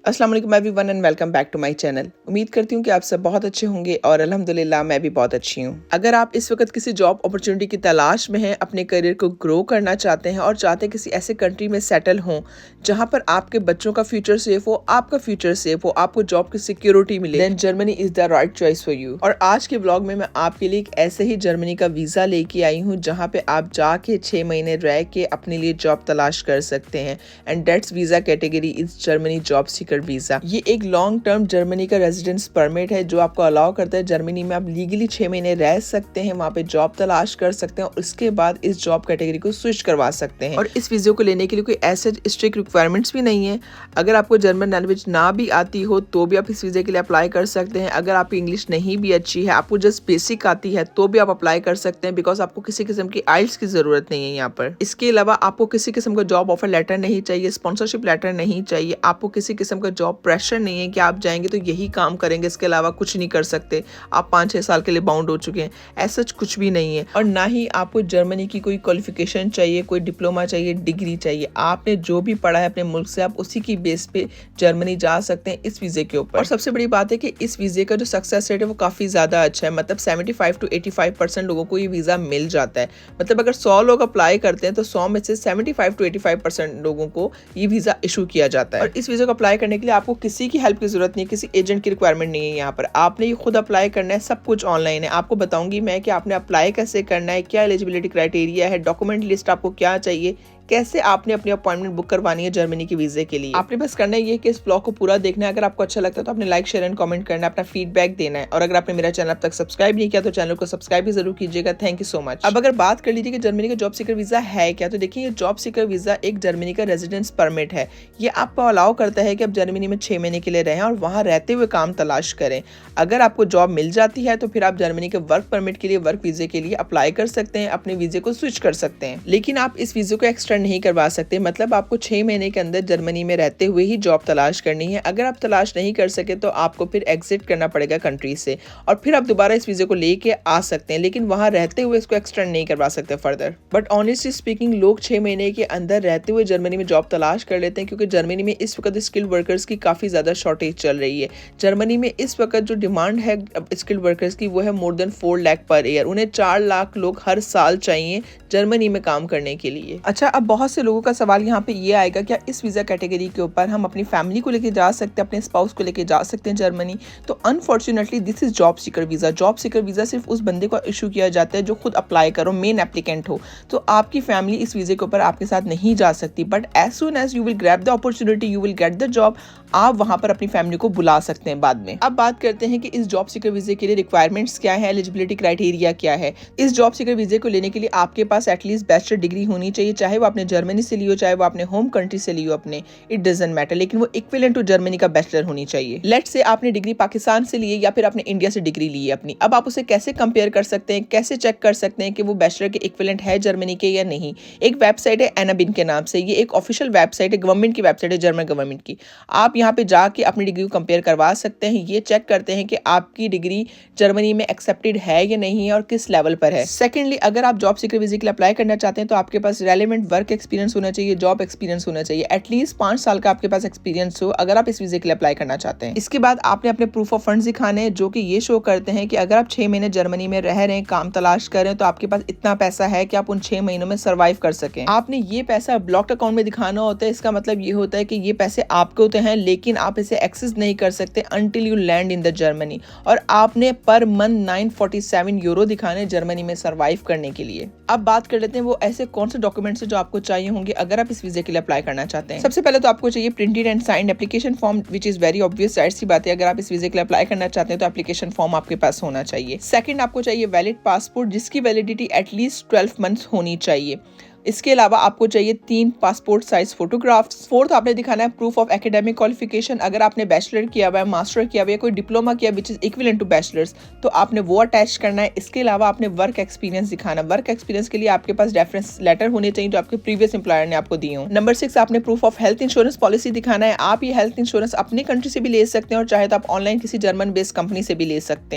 अस्सलाम वालेकुम everyone and welcome back to my channel. उम्मीद करती हूँ कि आप सब बहुत अच्छे होंगे और अल्हम्दुलिल्लाह मैं भी बहुत अच्छी हूँ। अगर आप इस वक्त किसी जॉब अपॉर्चुनिटी की तलाश में हैं, अपने करियर को ग्रो करना चाहते हैं और चाहते हैं किसी ऐसे कंट्री में सेटल हों जहाँ पर आपके बच्चों का फ्यूचर सेफ हो, आपका फ्यूचर सेफ हो, आपको जॉब की सिक्योरिटी मिले, then Germany is the right choice for you. और आज के ब्लॉग में मैं आपके लिए एक ऐसे ही जर्मनी का वीजा लेके आई हूँ जहाँ पे आप जाके 6 महीने रह के अपने लिए जॉब तलाश कर सकते हैं। And that's visa category is Germany job seeker visa. ये एक लॉन्ग टर्म जर्मनी का रेजिडेंस परमिट है जो आपको अलाउ करता है जर्मनी में आप लीगली 6 महीने रह सकते हैं, वहाँ पे जॉब तलाश कर सकते हैं और उसके बाद इस जॉब कैटेगरी को स्विच करवा सकते हैं। और इस वीजा को लेने के लिए कोई ऐसे स्ट्रिक्ट रिक्वायरमेंट्स भी नहीं है। अगर आपको जर्मन लैंग्वेज ना भी आती हो तो भी आप इस वीजा के लिए अप्लाई कर सकते हैं। अगर आपकी इंग्लिश नहीं भी अच्छी है, आपको जस्ट बेसिक आती है तो भी आप अप्लाई कर सकते हैं, बिकॉज आपको किसी किस्म की आइल्स की जरूरत नहीं है यहाँ पर। इसके अलावा आपको किसी किस्म का जॉब ऑफर लेटर नहीं चाहिए, स्पॉन्सरशिप लेटर नहीं चाहिए, आपको किसी किस्म का जॉब प्रेशर नहीं है कि आप जाएंगे तो यही काम करेंगे, इसके अलावा कुछ नहीं कर सकते, आप 5-6 साल के लिए बाउंड हो चुके हैं, ऐसा कुछ भी नहीं है। और ना ही आपको जर्मनी की कोई क्वालिफिकेशन चाहिए, कोई डिप्लोमा चाहिए, डिग्री चाहिए। आपने जो भी पढ़ा है अपने मुल्क से, आप उसी की बेस पे जर्मनी जा सकते हैं इस वीजे के ऊपर। और सबसे बड़ी बात है कि इस वीजे का जो सक्सेस रेट है वो काफी ज्यादा अच्छा है, मतलब 75 to 85% लोगों को ये वीजा मिल जाता है। मतलब अगर 100 लोग अप्लाई करते हैं तो 100 में से 75 to 85% लोगों को ये वीजा इशू किया जाता है। और इस वीजा को अप्लाई करने के लिए आपको किसी की हेल्प की जरूरत नहीं है, किसी एजेंट की रिक्वायरमेंट नहीं है। यहाँ पर आपने ये खुद अप्लाई करना है, सब कुछ ऑनलाइन है। आपको बताऊंगी मैं कि आपने अप्लाई कैसे करना है, क्या एलिजिबिलिटी क्राइटेरिया है, डॉक्यूमेंट लिस्ट आपको क्या चाहिए, कैसे आपने अपनी अपॉइंटमेंट बुक करवानी है जर्मनी के वीजे के लिए। आपने बस करना है ये कि इस ब्लॉग को पूरा देखना है। अगर आपको अच्छा लगता है तो आपने लाइक शेयर एंड कमेंट करना है, अपना फीडबैक देना है। और अगर आपने मेरा चैनल अब तक सब्सक्राइब नहीं किया तो चैनल को सब्सक्राइब भी जरूर कीजिएगा। Thank you so much. अब अगर बात कर लीजिए कि जर्मनी का जॉब सीकर वीजा है क्या, तो देखिए ये जॉब सीकर वीजा एक जर्मनी का रेजिडेंस परमिट है। ये आपको अलाउ करता है कि आप जर्मनी में 6 महीने के लिए रहें और वहां रहते हुए काम तलाश करें। अगर आपको जॉब मिल जाती है तो फिर आप जर्मनी के वर्क परमिट के लिए, वर्क वीजे के लिए अप्लाई कर सकते हैं, अपने वीजे को स्विच कर सकते हैं। लेकिन आप इस वीजे को एक्सटेंड नहीं करवा सकते, मतलब आपको 6 महीने के अंदर जर्मनी में रहते हुए ही जॉब तलाश करनी है। अगर आप तलाश नहीं कर सके तो आपको फिर एग्जिट करना पड़ेगा कंट्री से और फिर आप दोबारा इस वीजे को लेके आ सकते हैं, लेकिन वहां रहते हुए इसको एक्सटेंड नहीं करवा सकते फर्दर। बट ऑनेस्टली स्पीकिंग लोग 6 महीने के अंदर रहते हुए जर्मनी में जॉब तलाश कर लेते हैं, क्योंकि जर्मनी में इस वक्त स्किल्ड वर्कर्स की काफी ज्यादा शॉर्टेज चल रही है। जर्मनी में इस वक्त जो डिमांड है स्किल्ड वर्कर्स की वो है more than 4 lakh per year. उन्हें 4 लाख लोग हर साल चाहिए जर्मनी में काम करने के लिए। अच्छा, अब बहुत से लोगों का सवाल यहाँ पे ये आएगा, क्या इस वीजा कैटेगरी के ऊपर हम अपनी फैमिली को लेके जा सकते हैं, अपने स्पाउस को लेके जा सकते हैं जर्मनी? तो unfortunately this is job seeker visa. Job seeker visa सिर्फ उस बंदे को इशू किया जाता है जो खुद अप्लाई करो, मेन एप्लीकेंट हो। तो आपकी फैमिली इस वीजे के ऊपर आपके साथ नहीं जा सकती, but as soon as you will grab the opportunity, you will get the job, आप वहां पर अपनी फैमिली को बुला सकते हैं बाद में। अब बात करते हैं कि इस जॉब सीकर वीजे के लिए रिक्वायरमेंट्स क्या है, एलिजिबिलिटी क्राइटेरिया क्या है। इस जॉब सीकर वीजे को लेने के लिए आपके पास एटलीस्ट बैचलर डिग्री होनी चाहिए, चाहे वो आपने जर्मनी से लियो, चाहे वो आपने होम कंट्री से लियो अपने, इट डजंट मैटर, लेकिन वो इक्विवेलेंट टू जर्मनी का बैचलर होनी चाहिए। लेट्स से आपने डिग्री पाकिस्तान से ली है या फिर आपने इंडिया से डिग्री ली है अपनी। अब आप उसे कैसे कंपेयर कर सकते हैं, कैसे चेक कर सकते हैं कि वो बैचलर के इक्विवेलेंट है जर्मनी के या नहीं? एक वेबसाइट है एनाबिन के नाम से, ये एक ऑफिशियल वेबसाइट है, गवर्नमेंट की वेबसाइट है, जर्मन गवर्नमेंट की। आप यहाँ पे जाके अपनी डिग्री को कंपेयर करवा सकते हैं। ये चेक करते हैं कि आपकी डिग्री जर्मनी में एक्सेप्टेड है या नहीं है और किस लेवल पर है। सेकेंडली, अगर आप जॉब सीकर वीजा के लिए अप्लाई करना चाहते हैं तो आपके पास रेलेवेंट वर्क एक्सपीरियंस होना चाहिए, जॉब एक्सपीरियंस होना चाहिए, एटलीस्ट 5 साल का आपके पास एक्सपीरियंस हो अगर आप इस वीजे के लिए अप्लाई करना चाहते हैं। इसके बाद आपने अपने प्रूफ ऑफ फंड्स दिखाने हैं जो कि ये शो करते हैं कि अगर आप 6 महीने जर्मनी में रह रहे हैं, काम तलाश कर रहे हैं, तो आपके पास इतना पैसा है कि आप उन 6 महीनों में सर्वाइव कर सकें। आपने ये पैसा ब्लॉक्ड अकाउंट में दिखाना होता है। इसका मतलब ये होता है कि ये पैसे आपके होते हैं, लेकिन आप इसे एक्सेस नहीं कर सकते until you land in the Germany. और आपने पर मंथ 947 यूरो दिखाने जर्मनी में सर्वाइव करने के लिए। अब बात कर लेते हैं वो ऐसे कौन से डॉक्यूमेंट्स जो आपको चाहिए होंगे अगर आप इस वीजे के लिए अप्लाई करना चाहते हैं। सबसे पहले तो आपको चाहिए printed and signed application form, which is very obvious, जाहिर सी बात है। अगर आप इस वीजे के लिए अप्लाई करना चाहते हैं तो एप्लीकेशन फॉर्म आपके पास होना चाहिए। सेकंड, आपको चाहिए वैलिड पासपोर्ट जिसकी वैलिडिटी एटलीस्ट 12 मंथ्स होनी चाहिए। इसके अलावा आपको चाहिए 3 पासपोर्ट साइज फोटोग्राफ्स। फोर्थ, आपने दिखाना है प्रूफ ऑफ एकेडमिक क्वालिफिकेशन। अगर आपने बैचलर किया हुआ है, मास्टर किया हुआ है, कोई डिप्लोमा किया which is equivalent to bachelors, तो आपने वो अटैच करना है। इसके अलावा आपने वर्क एक्सपीरियंस दिखाना। वर्क एक्सपीरियंस के लिए आपके पास रेफरेंस लेटर होने चाहिए जो आपके प्रीवियस एम्प्लॉयर ने आपको दिए हो। नंबर 6, आपने proof of health insurance policy दिखाना है। आप ये हेल्थ इंश्योरेंस अपनी कंट्री से भी ले सकते हैं और चाहे तो आप ऑनलाइन किसी जर्मन बेस्ड कंपनी से भी ले सकते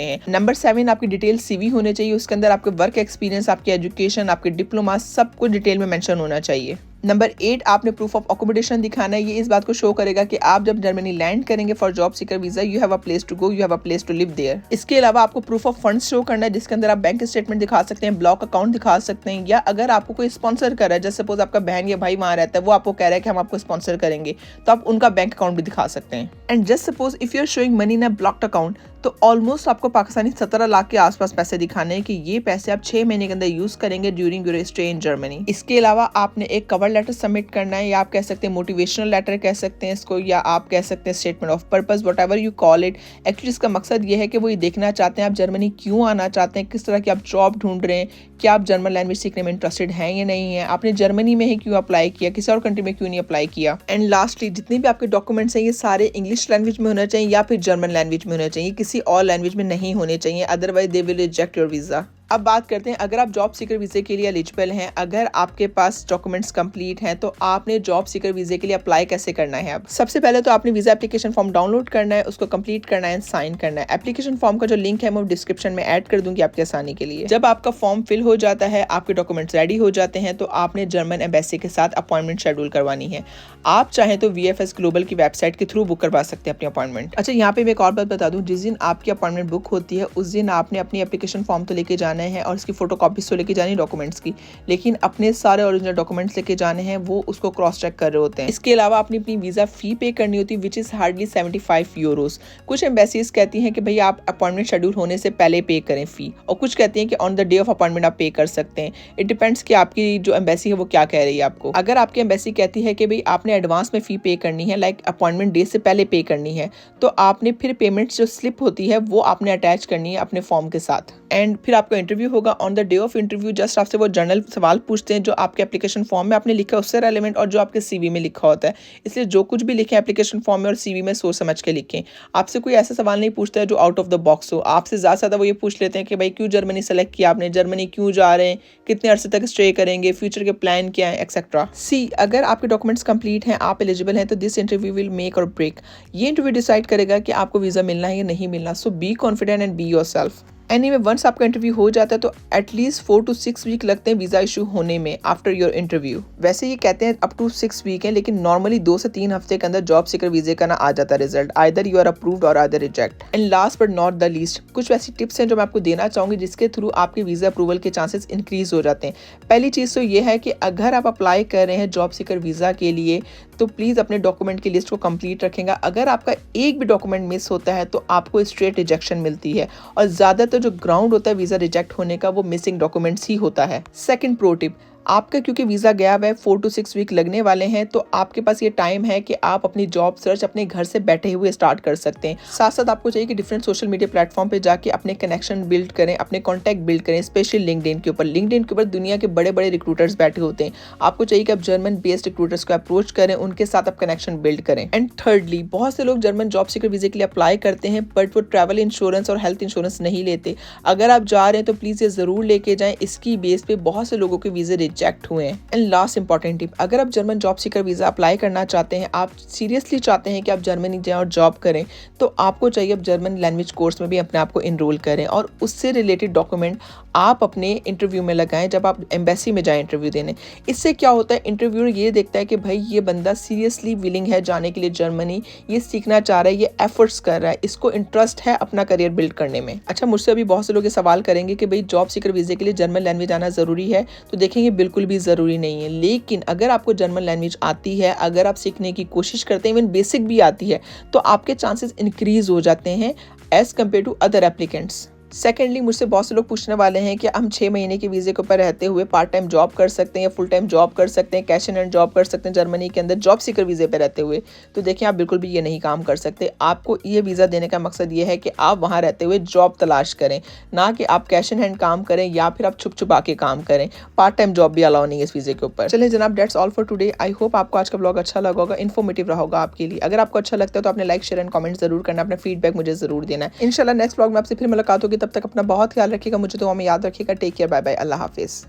हैं। नंबर 7, आपकी डिटेल सीवी होने चाहिए। उसके अंदर आपके वर्क एक्सपीरियंस, आपकी एजुकेशन, आपके डिप्लोमा, सब कुछ डिटेल में मेंशन होना चाहिए। नंबर 8, आपने प्रूफ ऑफ अकोमोडेशन दिखाना है। ये इस बात को शो करेगा कि आप जब जर्मनी लैंड करेंगे for job seeker visa, you have a place to go, you have a place to live there. इसके अलावा आपको प्रूफ ऑफ फंड्स शो करना है, जिसके अंदर आप बैंक स्टेटमेंट दिखा सकते हैं, ब्लॉक अकाउंट दिखा सकते हैं, या अगर आपको कोई स्पॉन्सर कर रहा है, जैसे सपोज आपका बहन या भाई वहां रहता है, वो आपको कह रहा है कि हम आपको स्पॉन्सर करेंगे, तो आप उनका बैंक अकाउंट भी दिखा सकते हैं। And just suppose if you are showing money in a blocked account, तो ऑलमोस्ट आपको पाकिस्तानी 17 लाख के आसपास पैसे दिखाने हैं कि ये पैसे आप 6 महीने के अंदर यूज करेंगे during your stay in Germany. इसके अलावा आपने एक कवर लेटर सबमिट करना है, या आप कह सकते हैं मोटिवेशनल लेटर कह सकते हैं इसको, या आप कह सकते हैं statement of purpose, what ever you call it. Actually इसका मकसद ये है कि वो ये देखना चाहते हैं आप जर्मनी क्यों आना चाहते हैं, किस तरह की आप जॉब ढूंढ रहे हैं, क्या आप जर्मन लैंग्वेज सीखने में इंटरेस्टेड हैं या नहीं है, आपने जर्मनी में ही क्यों अप्लाई किया, किसी और कंट्री में क्यों नहीं अप्लाई किया। एंड लास्टली, जितने भी आपके डॉक्यूमेंट्स हैं ये सारे इंग्लिश लैंग्वेज में होना चाहिए या फिर जर्मन लैंग्वेज में होना चाहिए, किसी और लैंग्वेज में नहीं होने चाहिए, otherwise they will reject your visa. अब बात करते हैं, अगर आप जॉब सीकर वीजे के लिए एलिजिबल हैं, अगर आपके पास डॉक्यूमेंट्स कंप्लीट हैं, तो आपने जॉब सीकर वीजे के लिए अप्लाई कैसे करना है। अब सबसे पहले तो आपने वीजा एप्लीकेशन फॉर्म डाउनलोड करना है, उसको कंप्लीट करना है, साइन करना है। एप्लीकेशन फॉर्म का जो लिंक है मैं डिस्क्रिप्शन में ऐड कर दूंगी आपकी आसानी के लिए। जब आपका फॉर्म फिल हो जाता है, आपके डॉक्यूमेंट्स रेडी हो जाते हैं, तो आपने जर्मन एम्बेसी के साथ अपॉइंटमेंट शेड्यूल करवानी है। आप चाहें तो VFS ग्लोबल की वेबसाइट के थ्रू बुक करवा सकते हैं अपनी अपॉइंटमेंट। अच्छा, यहाँ पे मैं एक और बात बता दूं, जिस दिन आपकी अपॉइंटमेंट बुक होती है उस दिन आपने अपनी एप्लीकेशन फॉर्म तो लेके जाना है और इसकी फोटो कॉपीज तो लेके जानी डॉक्यूमेंट्स की, लेकिन अपने सारे ओरिजिनल डॉक्यूमेंट्स लेके जाने हैं, वो उसको क्रॉस चेक कर रहे होते हैं। इसके अलावा आपने अपनी वीजा फी पे करनी होती है, विच इज हार्डली 75 यूरोज। कुछ एम्बेसीज कहती हैं कि भाई आप अपॉइंटमेंट शेड्यूल होने से पहले पे करें फी, और कुछ कहती हैं कि on the day of appointment आप पे कर सकते हैं। इट डिपेंड्स कि आपकी जो एम्बेसी है वो क्या कह रही है आपको। अगर आपकी एम्बेसी कहती है कि भाई आपने एडवांस में फी पे करनी है, लाइक अपॉइंटमेंट डे से पहले पे करनी है, तो आपने फिर पेमेंट जो स्लिप होती है वो आपने अटैच करनी है अपने फॉर्म के साथ। एंड फिर आपका इंटरव्यू होगा। On the day of interview just आपसे वो जनरल सवाल पूछते हैं जो आपके एप्लीकेशन फॉर्म में आपने लिखा है उससे रेलेवेंट, और जो आपके CV में लिखा होता है। इसलिए जो कुछ भी लिखें एप्लीकेशन फॉर्म में और CV में सोच समझ के लिखें। आपसे कोई ऐसा सवाल नहीं पूछता है जो आउट ऑफ द बॉक्स हो। आपसे ज़्यादा वो ये पूछ लेते हैं कि भाई क्यों जर्मनी सेलेक्ट किया आपने, जर्मनी क्यों जा रहे हैं, कितने अरसे तक स्टे करेंगे, फ्यूचर के प्लान क्या है, एक्सेट्रा। सी, अगर आपके डॉक्यूमेंट्स कंप्लीट हैं, आप एलिजिबल हैं, तो this interview will make or break. ये इंटरव्यू डिसाइड करेगा कि आपको वीज़ा मिलना है या नहीं मिलना। So be confident and be yourself. Anyway, once आपका इंटरव्यू हो जाता है तो एटलीस्ट 4 to 6 वीक लगते हैं वीजा इशू होने में आफ्टर योर इंटरव्यू। वैसे ये कहते हैं अप टू 6 वीक है, लेकिन नॉर्मली 2 से 3 हफ्ते के अंदर जॉब सीकर वीजे का ना आ जाता है result, either you are approved or either reject. And last but not the least, कुछ वैसी टिप्स हैं जो मैं आपको देना चाहूंगी जिसके थ्रू आपके वीजा अप्रूवल के चांसेस इंक्रीज हो जाते हैं। पहली चीज तो ये है कि अगर आप अप्लाई कर रहे हैं जॉब सीकर वीजा के लिए, तो प्लीज अपने डॉक्यूमेंट की लिस्ट को कंप्लीट रखेगा। अगर आपका एक भी डॉक्यूमेंट मिस होता है तो आपको स्ट्रेट रिजेक्शन मिलती है, और ज्यादातर जो ग्राउंड होता है वीजा रिजेक्ट होने का वो मिसिंग डॉक्यूमेंट्स ही होता है। सेकंड प्रो टिप, आपका क्योंकि वीजा गया हुआ है 4 to 6 वीक लगने वाले हैं, तो आपके पास ये टाइम है कि आप अपनी जॉब सर्च अपने घर से बैठे हुए स्टार्ट कर सकते हैं। साथ साथ आपको चाहिए कि डिफरेंट सोशल मीडिया प्लेटफॉर्म पे जाके अपने कनेक्शन बिल्ड करें, अपने कॉन्टैक्ट बिल्ड करें, स्पेशली लिंक्डइन के ऊपर। लिंक्डइन के ऊपर दुनिया के बड़े बड़े रिक्रूटर्स बैठे होते हैं। आपको चाहिए कि आप जर्मन बेस्ड रिक्रूटर्स को अप्रोच करें, उनके साथ आप कनेक्शन बिल्ड करें। एंड थर्डली, बहुत से लोग जर्मन जॉब सीकर वीजे के लिए अप्लाई करते हैं बट वो ट्रैवल इंश्योरेंस और हेल्थ इंश्योरेंस नहीं लेते। अगर आप जा रहे हैं तो प्लीज ये जरूर लेके जाएं, इसकी बेस पे बहुत से लोगों के वीजे रिजेक्ट हुए हैं। एंड लास्ट इंपॉर्टेंट टिप, अगर आप German job seeker visa apply करना चाहते हैं, आप सीरियसली चाहते हैं कि आप जर्मनी जाएं और जॉब करें, तो आपको चाहिए आप जर्मन लैंग्वेज कोर्स में भी अपने आप को इनरोल करें, और उससे रिलेटेड डॉक्यूमेंट आप अपने इंटरव्यू में लगाएं जब आप एम्बेसी में जाएं इंटरव्यू देने। इससे क्या होता है, इंटरव्यूअर ये देखता है कि भाई ये बंदा सीरियसली विलिंग है जाने के लिए जर्मनी, ये सीखना चाह रहा है, ये एफर्ट्स कर रहा है, इसको इंटरेस्ट है अपना करियर बिल्ड करने में। अच्छा, मुझसे अभी बहुत से लोग ये सवाल करेंगे कि भाई जॉब सीकर वीजे के लिए जर्मन लैंग्वेज आना जरूरी है, तो देखेंगे बिल्कुल भी जरूरी नहीं है। लेकिन अगर आपको जर्मन लैंग्वेज आती है, अगर आप सीखने की कोशिश करते हैं, इवन बेसिक भी आती है, तो आपके चांसेस इंक्रीज हो जाते हैं as compare to other applicants. Secondly, मुझसे बहुत से लोग पूछने वाले हैं कि हम 6 महीने के वीजे के ऊपर रहते हुए पार्ट टाइम जॉब कर सकते हैं या फुल टाइम जॉब कर सकते हैं, कैश इन हैंड जॉब कर सकते हैं जर्मनी के अंदर जॉब सीकर वीजे पे रहते हुए। तो देखिए, आप बिल्कुल भी ये नहीं काम कर सकते। आपको ये वीजा देने का मकसद ये है कि आप वहाँ रहते हुए जॉब तलाश करें, ना कि आप कैश इन हैंड काम करें या फिर आप छुप छुपा के काम करें। पार्ट टाइम जॉब भी अलाउ नहीं है इस वीजे के ऊपर। चलिए जनाब, that's all for today. I hope आपको आज का ब्लॉग अच्छा लगा होगा, इन्फॉर्मेटिव रहा होगा आपके लिए। अगर आपको अच्छा लगता है तो आपने लाइक शेयर एंड कमेंट जरूर करना, अपना फीडबैक मुझे जरूर देना है। इंशाल्लाह नेक्स्ट ब्लॉग में आपसे फिर मुलाकात होगी, तब तक अपना बहुत ख्याल रखिएगा, मुझे तो हमें याद रखिएगा। टेक केयर, बाय बाय, अल्लाह हाफिज।